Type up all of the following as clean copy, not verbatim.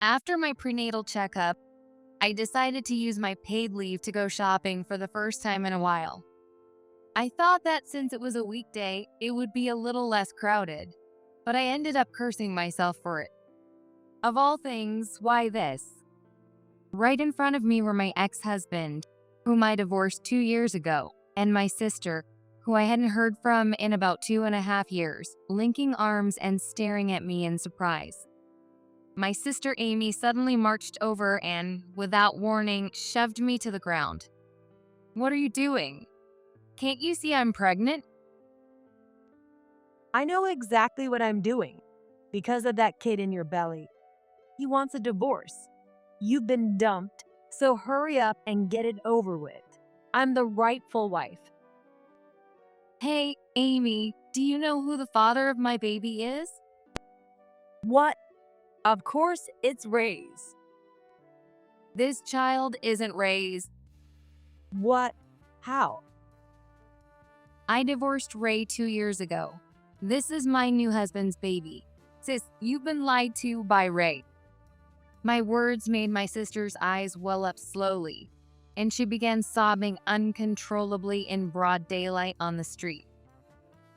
After my prenatal checkup, I decided to use my paid leave to go shopping for the first time in a while. I thought that since it was a weekday, it would be a little less crowded, but I ended up cursing myself for it. Of all things, why this? Right in front of me were my ex-husband, whom I divorced 2 years ago, and my sister, who I hadn't heard from in about 2.5 years, linking arms and staring at me in surprise. My sister Amy suddenly marched over and, without warning, shoved me to the ground. "What are you doing? Can't you see I'm pregnant?" I know exactly what I'm doing because of that kid in your belly. He wants a divorce. You've been dumped, so hurry up and get it over with. I'm the rightful wife. "Hey, Amy, do you know who the father of my baby is?" What? Of course, it's Ray's. "This child isn't Ray's. What? How? I divorced Ray 2 years ago. This is my new husband's baby. Sis, you've been lied to by Ray." My words made my sister's eyes well up slowly, and she began sobbing uncontrollably in broad daylight on the street.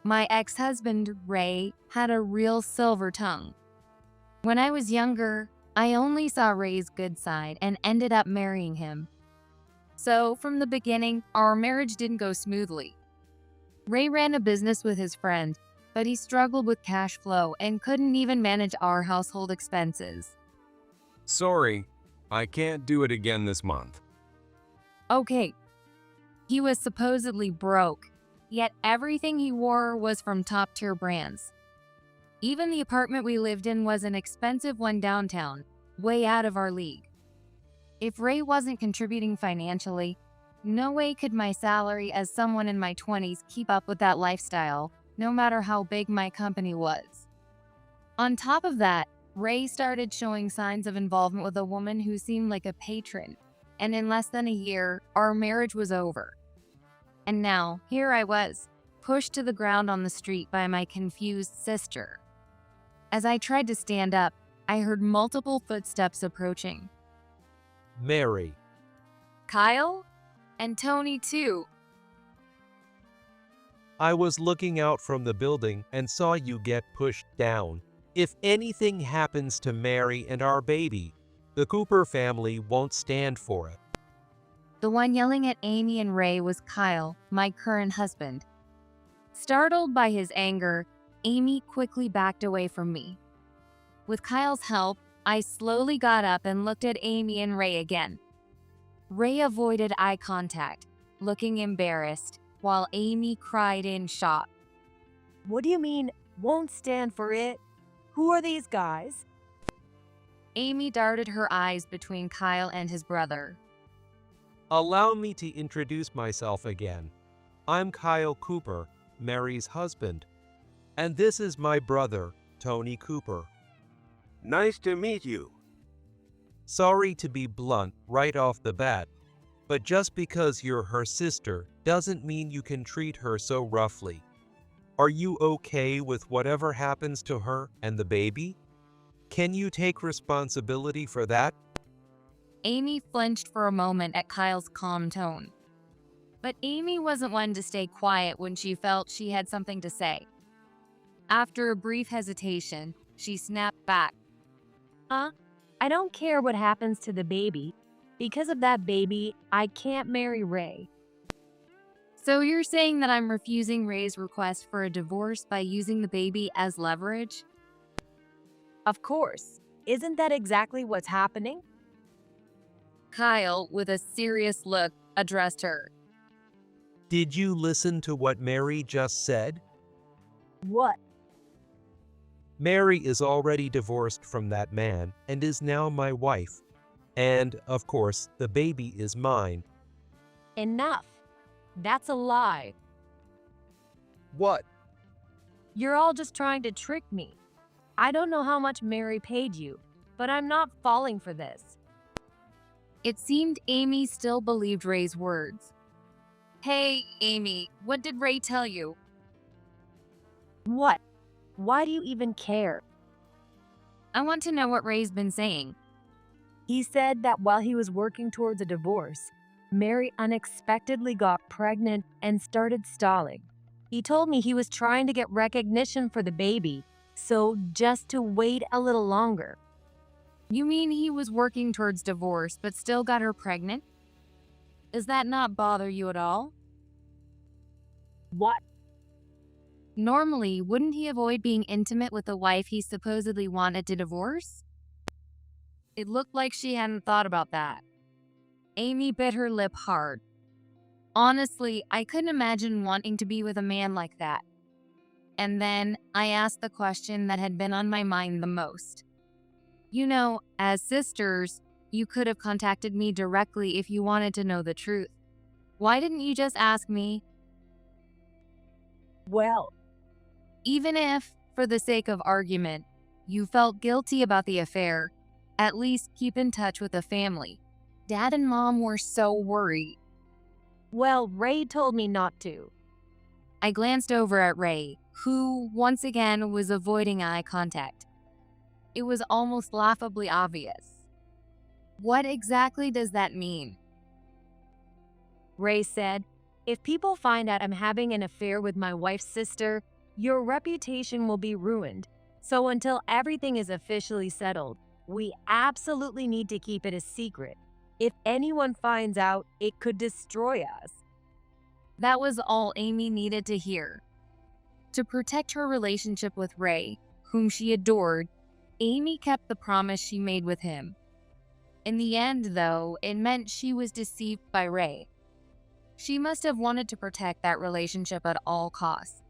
My ex-husband, Ray, had a real silver tongue. When I was younger, I only saw Ray's good side and ended up marrying him. So, from the beginning, our marriage didn't go smoothly. Ray ran a business with his friend, but he struggled with cash flow and couldn't even manage our household expenses. Sorry, I can't do it again this month. Okay, he was supposedly broke, yet everything he wore was from top-tier brands. Even the apartment we lived in was an expensive one downtown, way out of our league. If Ray wasn't contributing financially, no way could my salary as someone in my 20s keep up with that lifestyle, no matter how big my company was. On top of that, Ray started showing signs of involvement with a woman who seemed like a patron, and in less than a year, our marriage was over. And now, here I was, pushed to the ground on the street by my confused sister. As I tried to stand up, I heard multiple footsteps approaching. Mary. Kyle? And Tony too. I was looking out from the building and saw you get pushed down. If anything happens to Mary and our baby, the Cooper family won't stand for it. The one yelling at Amy and Ray was Kyle, my current husband. Startled by his anger, Amy quickly backed away from me. With Kyle's help, I slowly got up and looked at Amy and Ray again. Ray avoided eye contact, looking embarrassed, while Amy cried in shock. What do you mean, won't stand for it? Who are these guys? Amy darted her eyes between Kyle and his brother. Allow me to introduce myself again. I'm Kyle Cooper, Mary's husband. And this is my brother, Tony Cooper. Nice to meet you. Sorry to be blunt right off the bat, but just because you're her sister doesn't mean you can treat her so roughly. Are you okay with whatever happens to her and the baby? Can you take responsibility for that? Amy flinched for a moment at Kyle's calm tone. But Amy wasn't one to stay quiet when she felt she had something to say. After a brief hesitation, she snapped back. I don't care what happens to the baby. Because of that baby, I can't marry Ray. "So you're saying that I'm refusing Ray's request for a divorce by using the baby as leverage?" Of course. Isn't that exactly what's happening? Kyle, with a serious look, addressed her. Did you listen to what Mary just said? What? Mary is already divorced from that man and is now my wife. And, of course, the baby is mine. Enough. That's a lie. What? You're all just trying to trick me. I don't know how much Mary paid you, but I'm not falling for this. It seemed Amy still believed Ray's words. "Hey, Amy, what did Ray tell you?" What? Why do you even care? "I want to know what Ray's been saying. He said that while he was working towards a divorce, Mary unexpectedly got pregnant and started stalling. He told me he was trying to get recognition for the baby, so just to wait a little longer. You mean he was working towards divorce but still got her pregnant? Does that not bother you at all? What? Normally, wouldn't he avoid being intimate with the wife he supposedly wanted to divorce? It looked like she hadn't thought about that. Amy bit her lip hard. Honestly, I couldn't imagine wanting to be with a man like that. And then I asked the question that had been on my mind the most. You know, as sisters, you could have contacted me directly if you wanted to know the truth. Why didn't you just ask me? Well, Even if, for the sake of argument, you felt guilty about the affair, at least keep in touch with the family. Dad and Mom were so worried. Ray told me not to. I glanced over at Ray, who, once again, was avoiding eye contact. It was almost laughably obvious. What exactly does that mean? Ray said, if people find out I'm having an affair with my wife's sister, your reputation will be ruined. So until everything is officially settled, we absolutely need to keep it a secret. If anyone finds out, it could destroy us. That was all Amy needed to hear. To protect her relationship with Ray, whom she adored, Amy kept the promise she made with him. In the end, though, it meant she was deceived by Ray. She must have wanted to protect that relationship at all costs.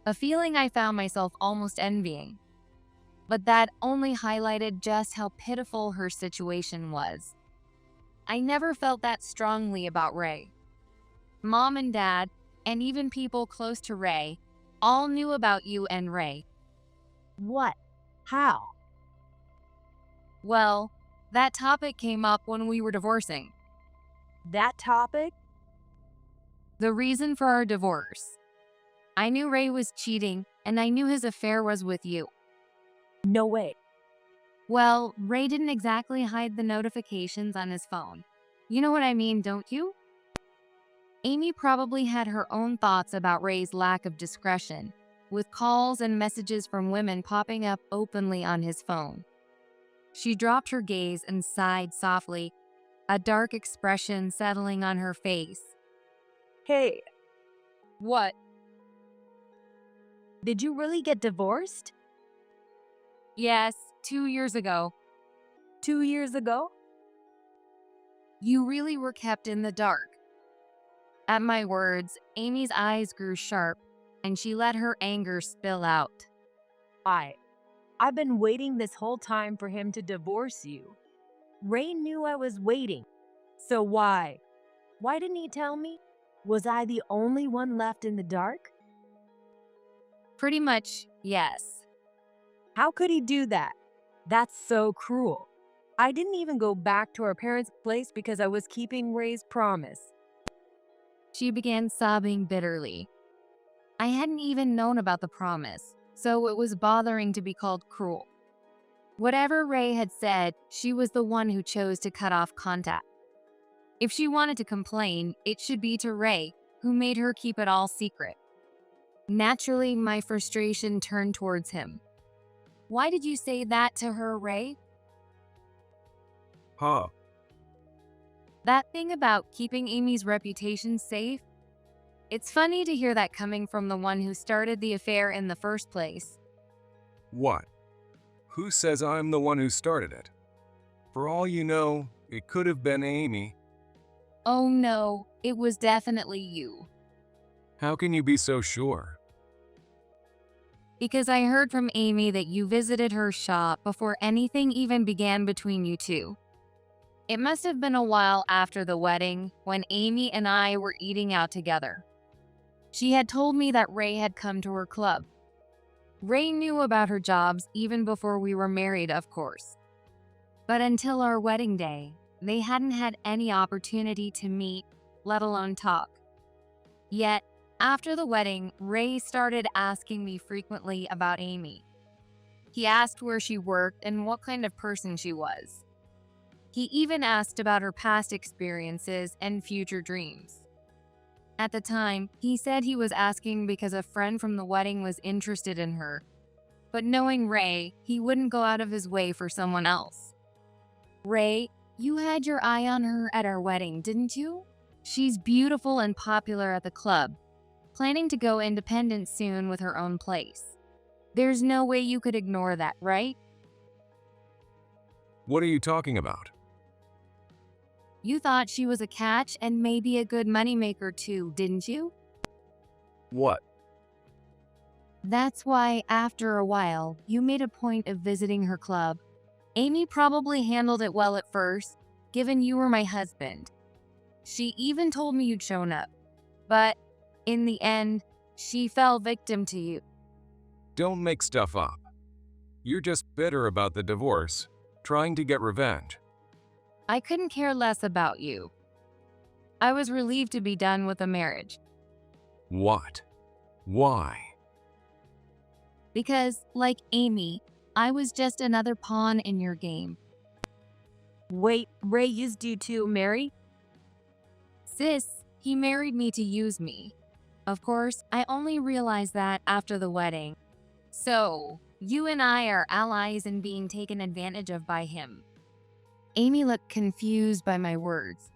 A feeling I found myself almost envying. But that only highlighted just how pitiful her situation was. I never felt that strongly about Ray. Mom and Dad, and even people close to Ray, all knew about you and Ray. What? How? Well, that topic came up when we were divorcing. That topic? The reason for our divorce. I knew Ray was cheating, and I knew his affair was with you. No way. Well, Ray didn't exactly hide the notifications on his phone. You know what I mean, don't you? Amy probably had her own thoughts about Ray's lack of discretion, with calls and messages from women popping up openly on his phone. She dropped her gaze and sighed softly, a dark expression settling on her face. Hey, What? did you really get divorced? Yes, 2 years ago. 2 years ago? You really were kept in the dark. At my words, Amy's eyes grew sharp, and she let her anger spill out. I've been waiting this whole time for him to divorce you. Ray knew I was waiting. So why? Why didn't he tell me? Was I the only one left in the dark? Pretty much, yes. How could he do that? That's so cruel. I didn't even go back to our parents' place because I was keeping Ray's promise. She began sobbing bitterly. I hadn't even known about the promise, so it was bothering to be called cruel. Whatever Ray had said, she was the one who chose to cut off contact. If she wanted to complain, it should be to Ray, who made her keep it all secret. Naturally, my frustration turned towards him. Why did you say that to her, Ray? Huh. That thing about keeping Amy's reputation safe? It's funny to hear that coming from the one who started the affair in the first place. What? Who says I'm the one who started it? For all you know, it could have been Amy. Oh no, it was definitely you. How can you be so sure? Because I heard from Amy that you visited her shop before anything even began between you two. It must have been a while after the wedding when Amy and I were eating out together. She had told me that Ray had come to her club. Ray knew about her jobs even before we were married, of course. But until our wedding day, they hadn't had any opportunity to meet, let alone talk. Yet, after the wedding, Ray started asking me frequently about Amy. He asked where she worked and what kind of person she was. He even asked about her past experiences and future dreams. At the time, he said he was asking because a friend from the wedding was interested in her. But knowing Ray, he wouldn't go out of his way for someone else. Ray, you had your eye on her at our wedding, didn't you? She's beautiful and popular at the club, planning to go independent soon with her own place. There's no way you could ignore that, right? What are you talking about? You thought she was a catch and maybe a good moneymaker too, didn't you? What? That's why, after a while, you made a point of visiting her club. Amy probably handled it well at first, given you were my husband. She even told me you'd shown up. But, in the end, she fell victim to you. Don't make stuff up. You're just bitter about the divorce, trying to get revenge. I couldn't care less about you. I was relieved to be done with the marriage. What? Why? Because, like Amy, I was just another pawn in your game. Wait, Ray used you to marry? Sis, he married me to use me. Of course, I only realized that after the wedding. So, you and I are allies in being taken advantage of by him. Amy looked confused by my words.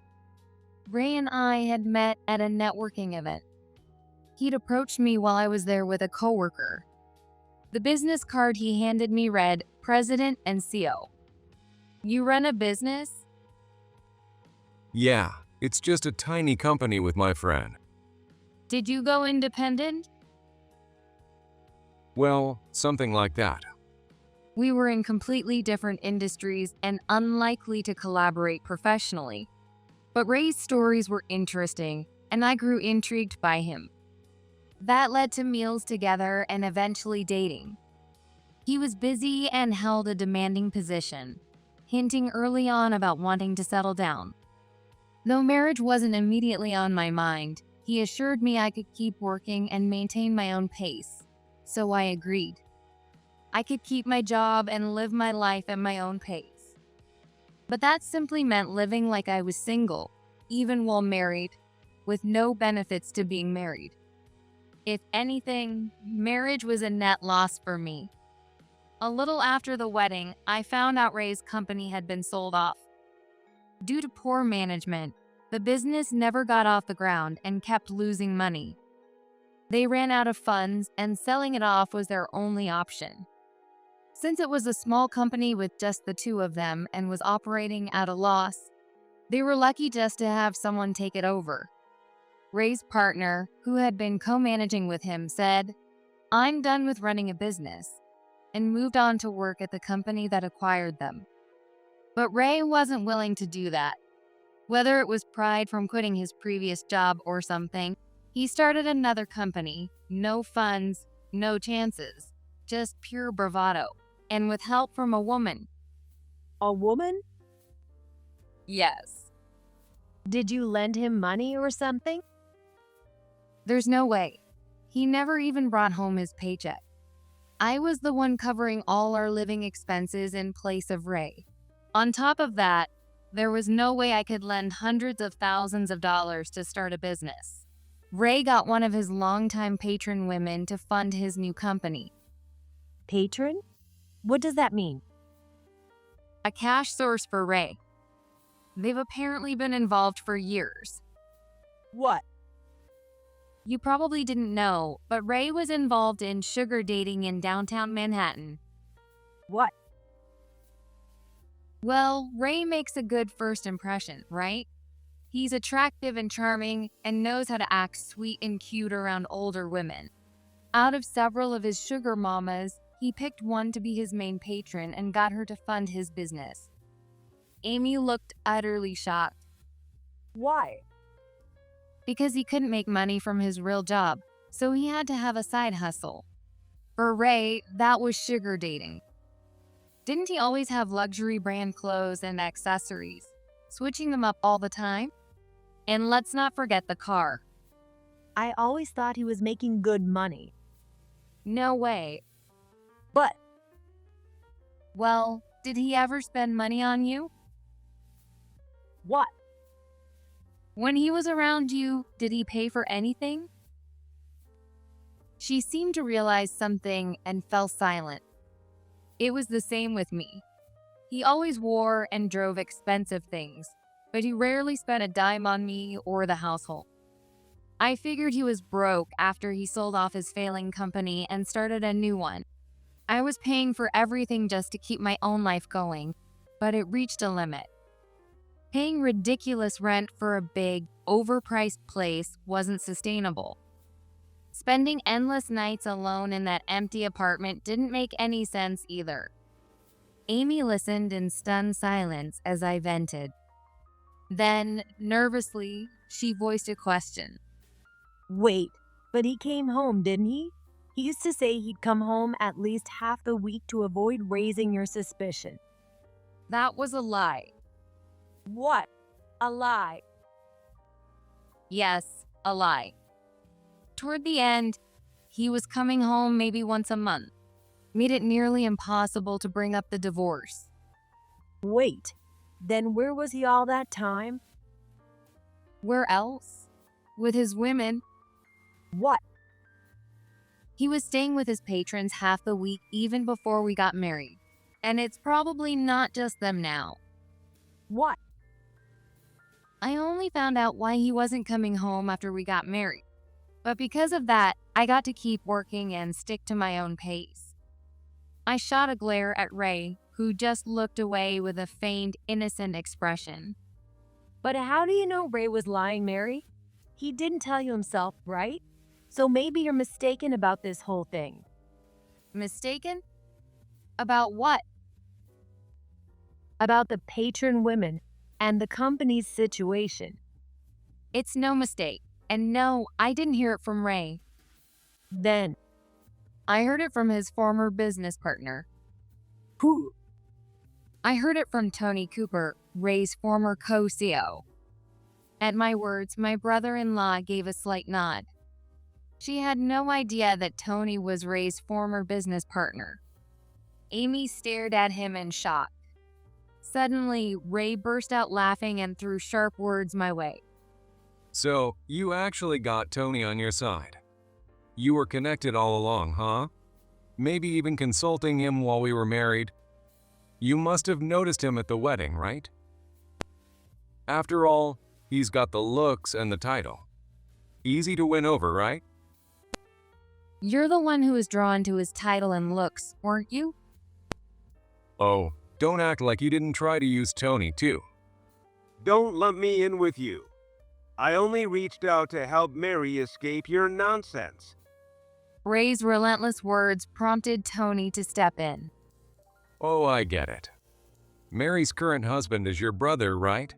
Ray and I had met at a networking event. He'd approached me while I was there with a coworker. The business card he handed me read, President and CO. You run a business? Yeah, it's just a tiny company with my friend. Did you go independent? Well, something like that. We were in completely different industries and unlikely to collaborate professionally. But Ray's stories were interesting, and I grew intrigued by him. That led to meals together and eventually dating. He was busy and held a demanding position, hinting early on about wanting to settle down. Though marriage wasn't immediately on my mind, he assured me I could keep working and maintain my own pace, so I agreed. I could keep my job and live my life at my own pace. But that simply meant living like I was single, even while married, with no benefits to being married. If anything, marriage was a net loss for me. A little after the wedding, I found out Ray's company had been sold off. Due to poor management, the business never got off the ground and kept losing money. They ran out of funds, and selling it off was their only option. Since it was a small company with just the two of them and was operating at a loss, they were lucky just to have someone take it over. Ray's partner, who had been co-managing with him, said, "I'm done with running a business," and moved on to work at the company that acquired them. But Ray wasn't willing to do that. Whether it was pride from quitting his previous job or something, he started another company, no funds, no chances, just pure bravado, and with help from a woman. A woman? Yes. Did you lend him money or something? There's no way. He never even brought home his paycheck. I was the one covering all our living expenses in place of Ray. On top of that, there was no way I could lend hundreds of thousands of dollars to start a business. Ray got one of his longtime patron women to fund his new company. Patron? What does that mean? A cash source for Ray. They've apparently been involved for years. What? You probably didn't know, but Ray was involved in sugar dating in downtown Manhattan. What? Well, Ray makes a good first impression, right? He's attractive and charming and knows how to act sweet and cute around older women. Out of several of his sugar mamas, he picked one to be his main patron and got her to fund his business. Amy looked utterly shocked. Why? Because he couldn't make money from his real job, so he had to have a side hustle. For Ray, that was sugar dating. Didn't he always have luxury brand clothes and accessories, switching them up all the time? And let's not forget the car. I always thought he was making good money. No way. But Well, did he ever spend money on you? What? When he was around you, did he pay for anything? She seemed to realize something and fell silent. It was the same with me. He always wore and drove expensive things, but he rarely spent a dime on me or the household. I figured he was broke after he sold off his failing company and started a new one. I was paying for everything just to keep my own life going, but it reached a limit. Paying ridiculous rent for a big, overpriced place wasn't sustainable. Spending endless nights alone in that empty apartment didn't make any sense either. Amy listened in stunned silence as I vented. Then, nervously, she voiced a question. Wait, but he came home, didn't he? He used to say he'd come home at least half the week to avoid raising your suspicion. That was a lie. What? A lie. Yes, a lie. Toward the end, he was coming home maybe once a month. Made it nearly impossible to bring up the divorce. Wait, then where was he all that time? Where else? With his women. What? He was staying with his patrons half the week even before we got married. And it's probably not just them now. What? I only found out why he wasn't coming home after we got married. But because of that, I got to keep working and stick to my own pace. I shot a glare at Ray, who just looked away with a feigned, innocent expression. But how do you know Ray was lying, Mary? He didn't tell you himself, right? So maybe you're mistaken about this whole thing. Mistaken? About what? About the patron women and the company's situation. It's no mistake. And no, I didn't hear it from Ray. Then, I heard it from his former business partner. who? I heard it from Tony Cooper, Ray's former co-CEO. At my words, my brother-in-law gave a slight nod. She had no idea that Tony was Ray's former business partner. Amy stared at him in shock. Suddenly, Ray burst out laughing and threw sharp words my way. So, you actually got Tony on your side. You were connected all along, huh? Maybe even consulting him while we were married. You must have noticed him at the wedding, right? After all, he's got the looks and the title. Easy to win over, right? You're the one who was drawn to his title and looks, weren't you? Oh, don't act like you didn't try to use Tony, too. Don't lump me in with you. I only reached out to help Mary escape your nonsense. Ray's relentless words prompted Tony to step in. Oh, I get it. Mary's current husband is your brother, right?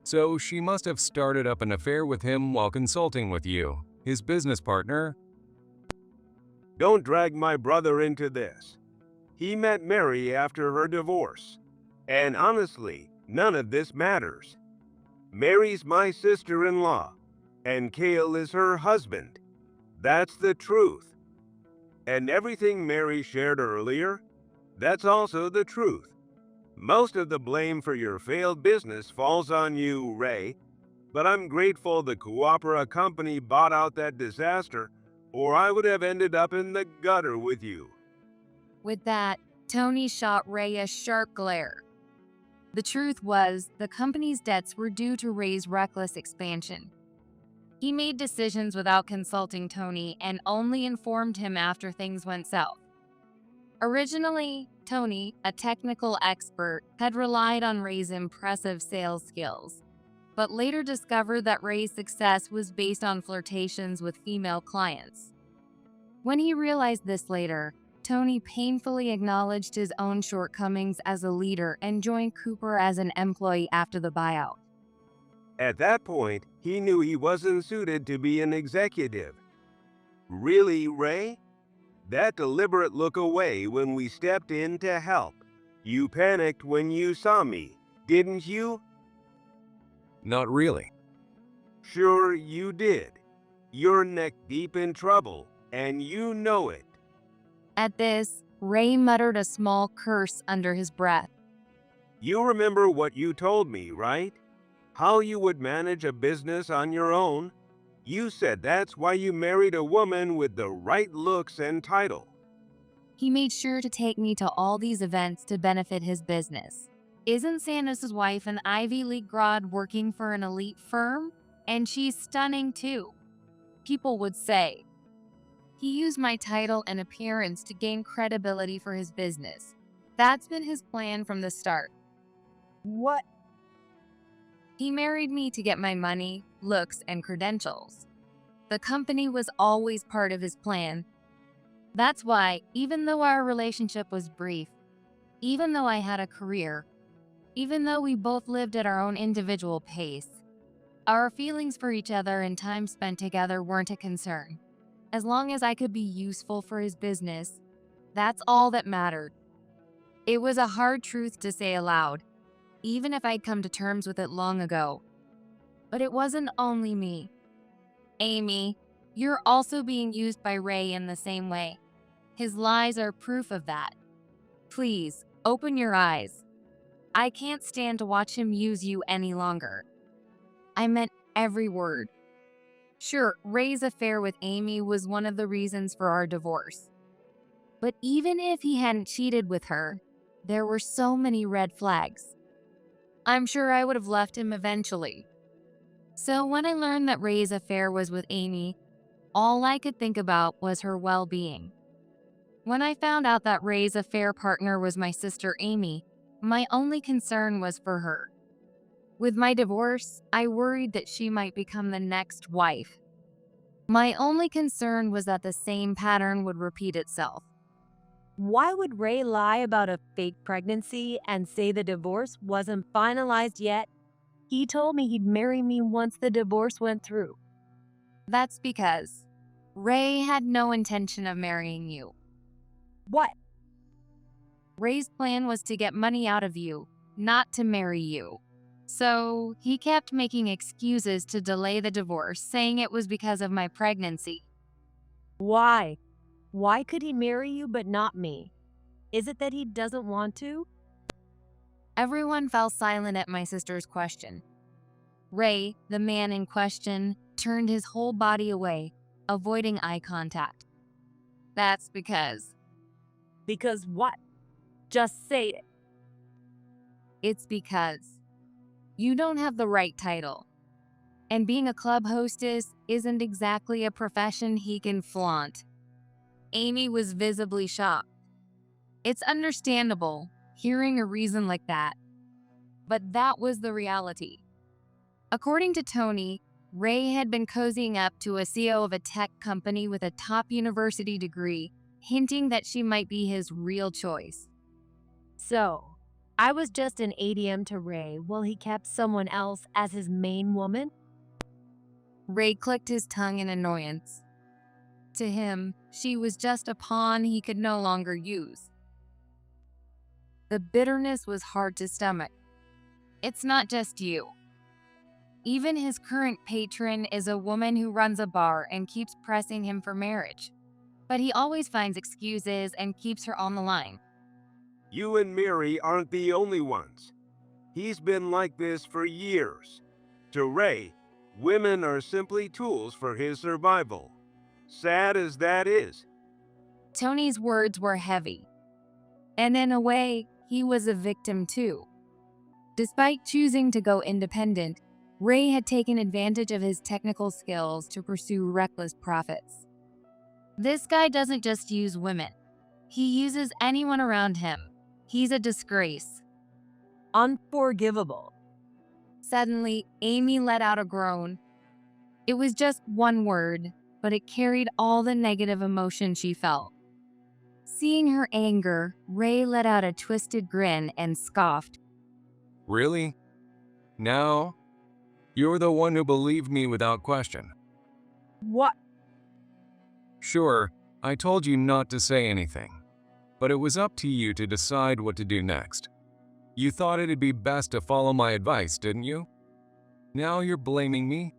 So she must have started up an affair with him while consulting with you, his business partner. Don't drag my brother into this. He met Mary after her divorce. And honestly, none of this matters. Mary's my sister-in-law, and Cale is her husband. That's the truth. And everything Mary shared earlier, that's also the truth. Most of the blame for your failed business falls on you, Ray, but I'm grateful the Coopera company bought out that disaster, or I would have ended up in the gutter with you. With that, Tony shot Ray a sharp glare. The truth was, the company's debts were due to Ray's reckless expansion. He made decisions without consulting Tony and only informed him after things went south. Originally, Tony, a technical expert, had relied on Ray's impressive sales skills, but later discovered that Ray's success was based on flirtations with female clients. When he realized this later, Tony painfully acknowledged his own shortcomings as a leader and joined Cooper as an employee after the buyout. At that point, he knew he wasn't suited to be an executive. Really, Ray? That deliberate look away when we stepped in to help. You panicked when you saw me, didn't you? Not really. Sure you did. You're neck deep in trouble, and you know it. At this, Ray muttered a small curse under his breath. You remember what you told me, right? how you would manage a business on your own. You said that's why you married a woman with the right looks and title. He made sure to take me to all these events to benefit his business. Isn't Santos' wife an Ivy League grad working for an elite firm? And she's stunning too. People would say. He used my title and appearance to gain credibility for his business. That's been his plan from the start. What? He married me to get my money, looks, and credentials. The company was always part of his plan. That's why, even though our relationship was brief, even though I had a career, even though we both lived at our own individual pace, our feelings for each other and time spent together weren't a concern. As long as I could be useful for his business, that's all that mattered. It was a hard truth to say aloud, even if I'd come to terms with it long ago. But it wasn't only me. Amy, you're also being used by Ray in the same way. His lies are proof of that. Please, open your eyes. I can't stand to watch him use you any longer. I meant every word. Sure, Ray's affair with Amy was one of the reasons for our divorce. But even if he hadn't cheated with her, there were so many red flags. I'm sure I would have left him eventually. So when I learned that Ray's affair was with Amy, all I could think about was her well-being. When I found out that Ray's affair partner was my sister Amy, my only concern was for her. With my divorce, I worried that she might become the next wife. My only concern was that the same pattern would repeat itself. Why would Ray lie about a fake pregnancy and say the divorce wasn't finalized yet? He told me he'd marry me once the divorce went through. That's because Ray had no intention of marrying you. What? Ray's plan was to get money out of you, not to marry you. So he kept making excuses to delay the divorce, saying it was because of my pregnancy. Why? Why could he marry you but not me? Is it that he doesn't want to? Everyone fell silent at my sister's question. Ray, the man in question, turned his whole body away, avoiding eye contact. That's because. Because what? Just say it. It's because. You don't have the right title. And being a club hostess isn't exactly a profession he can flaunt. Amy was visibly shocked. It's understandable, hearing a reason like that. But that was the reality. According to Tony, Ray had been cozying up to a CEO of a tech company with a top university degree, hinting that she might be his real choice. So, I was just an ADM to Ray while he kept someone else as his main woman? Ray clicked his tongue in annoyance. To him, she was just a pawn he could no longer use. The bitterness was hard to stomach. It's not just you. Even his current patron is a woman who runs a bar and keeps pressing him for marriage. But he always finds excuses and keeps her on the line. You and Mary aren't the only ones. He's been like this for years. To Ray, women are simply tools for his survival. Sad as that is. Tony's words were heavy. And in a way, he was a victim too. Despite choosing to go independent, Ray had taken advantage of his technical skills to pursue reckless profits. This guy doesn't just use women. He uses anyone around him. He's a disgrace. Unforgivable. Suddenly, Amy let out a groan. It was just one word, but it carried all the negative emotion she felt. Seeing her anger, Ray let out a twisted grin and scoffed. Really? Now? You're the one who believed me without question. What? Sure, I told you not to say anything, but it was up to you to decide what to do next. You thought it'd be best to follow my advice, didn't you? Now you're blaming me?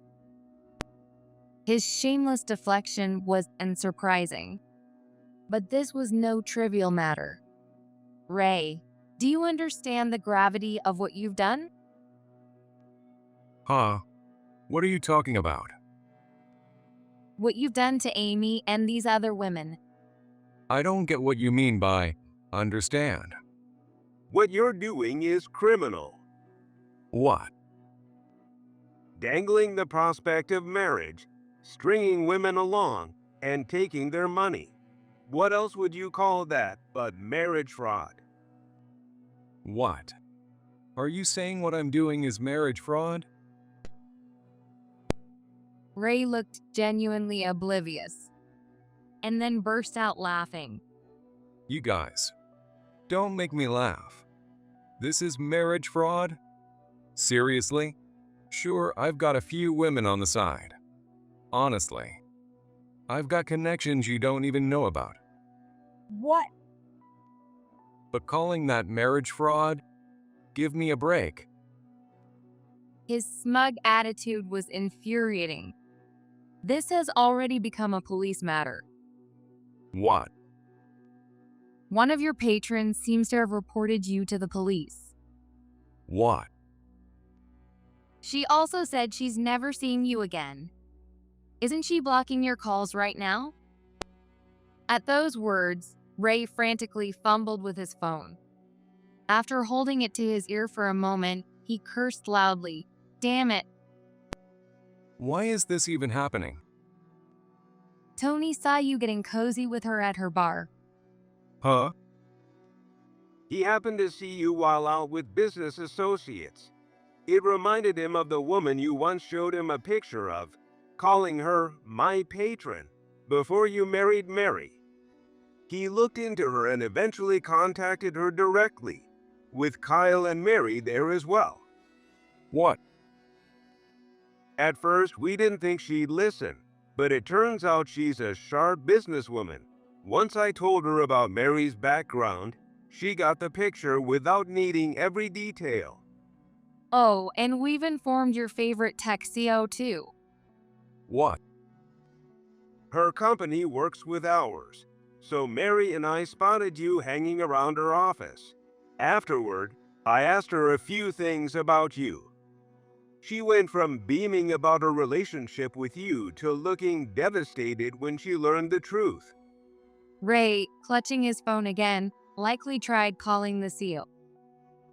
His shameless deflection was unsurprising. But this was no trivial matter. Ray, do you understand the gravity of what you've done? Huh? What are you talking about? What you've done to Amy and these other women. I don't get what you mean by understand. What you're doing is criminal. What? Dangling the prospect of marriage, stringing women along, and taking their money. What else would you call that but marriage fraud? What? Are you saying what I'm doing is marriage fraud? Ray looked genuinely oblivious and then burst out laughing. You guys, don't make me laugh. This is marriage fraud? Seriously? Sure, I've got a few women on the side. Honestly, I've got connections you don't even know about. What? But calling that marriage fraud? Give me a break. His smug attitude was infuriating. This has already become a police matter. What? One of your patrons seems to have reported you to the police. What? She also said she's never seeing you again. Isn't she blocking your calls right now? At those words, Ray frantically fumbled with his phone. After holding it to his ear for a moment, he cursed loudly. Damn it. Why is this even happening? Tony saw you getting cozy with her at her bar. Huh? He happened to see you while out with business associates. It reminded him of the woman you once showed him a picture of, calling her my patron, before you married Mary. He looked into her and eventually contacted her directly, with Kyle and Mary there as well. What? At first, we didn't think she'd listen, but it turns out she's a sharp businesswoman. Once I told her about Mary's background, she got the picture without needing every detail. Oh, and we've informed your favorite tech CO too. What? Her company works with ours, so Mary and I spotted you hanging around her office. Afterward, I asked her a few things about you. She went from beaming about her relationship with you to looking devastated when she learned the truth. Ray, clutching his phone again, likely tried calling the CO.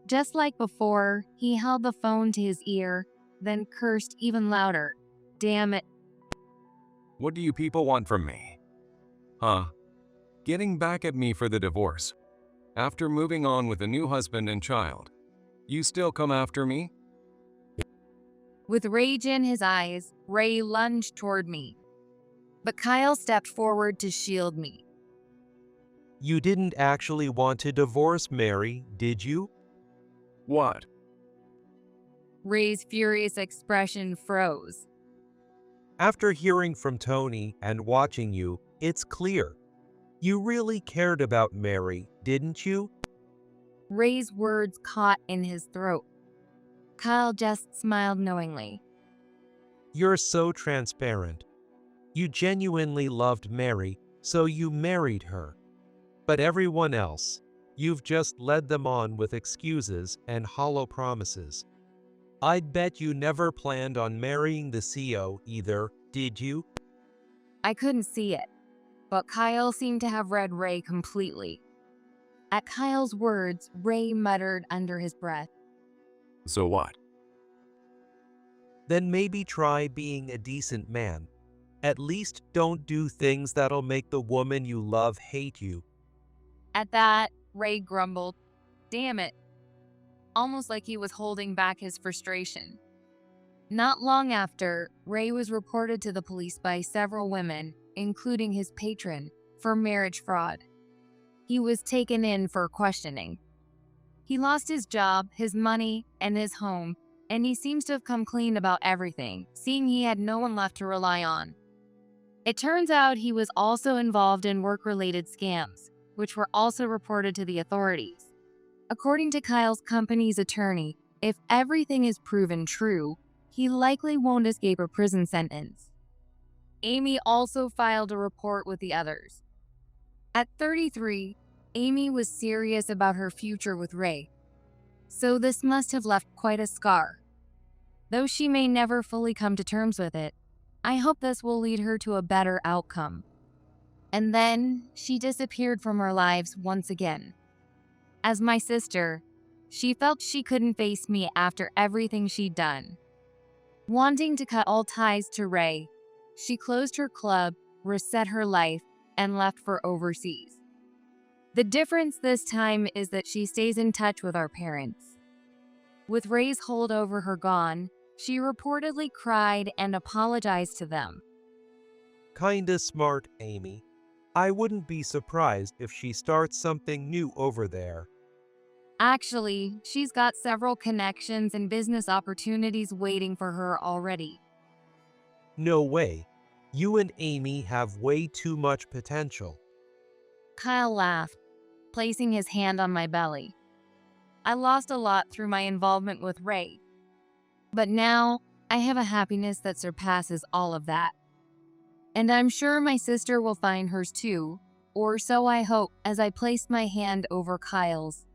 Just like before, he held the phone to his ear, then cursed even louder. Damn it. What do you people want from me? Huh? Getting back at me for the divorce. After moving on with a new husband and child. You still come after me? With rage in his eyes, Ray lunged toward me. But Kyle stepped forward to shield me. You didn't actually want to divorce Mary, did you? What? Ray's furious expression froze. After hearing from Tony and watching you, it's clear. You really cared about Mary, didn't you? Ray's words caught in his throat. Kyle just smiled knowingly. You're so transparent. You genuinely loved Mary, so you married her. But everyone else, you've just led them on with excuses and hollow promises. I'd bet you never planned on marrying the CO either, did you? I couldn't see it, but Kyle seemed to have read Ray completely. At Kyle's words, Ray muttered under his breath. So what? Then maybe try being a decent man. At least don't do things that'll make the woman you love hate you. At that, Ray grumbled, "Damn it," almost like he was holding back his frustration. Not long after, Ray was reported to the police by several women, including his patron, for marriage fraud. He was taken in for questioning. He lost his job, his money, and his home, and he seems to have come clean about everything, seeing he had no one left to rely on. It turns out he was also involved in work-related scams, which were also reported to the authorities. According to Kyle's company's attorney, if everything is proven true, he likely won't escape a prison sentence. Amy also filed a report with the others. At 33, Amy was serious about her future with Ray, so this must have left quite a scar. Though she may never fully come to terms with it, I hope this will lead her to a better outcome. And then she disappeared from our lives once again. As my sister, she felt she couldn't face me after everything she'd done. Wanting to cut all ties to Ray, she closed her club, reset her life, and left for overseas. The difference this time is that she stays in touch with our parents. With Ray's hold over her gone, she reportedly cried and apologized to them. Kinda smart, Amy. I wouldn't be surprised if she starts something new over there. Actually, she's got several connections and business opportunities waiting for her already. No way. You and Amy have way too much potential. Kyle laughed, placing his hand on my belly. I lost a lot through my involvement with Ray. But now, I have a happiness that surpasses all of that. And I'm sure my sister will find hers too, or so I hope as I place my hand over Kyle's.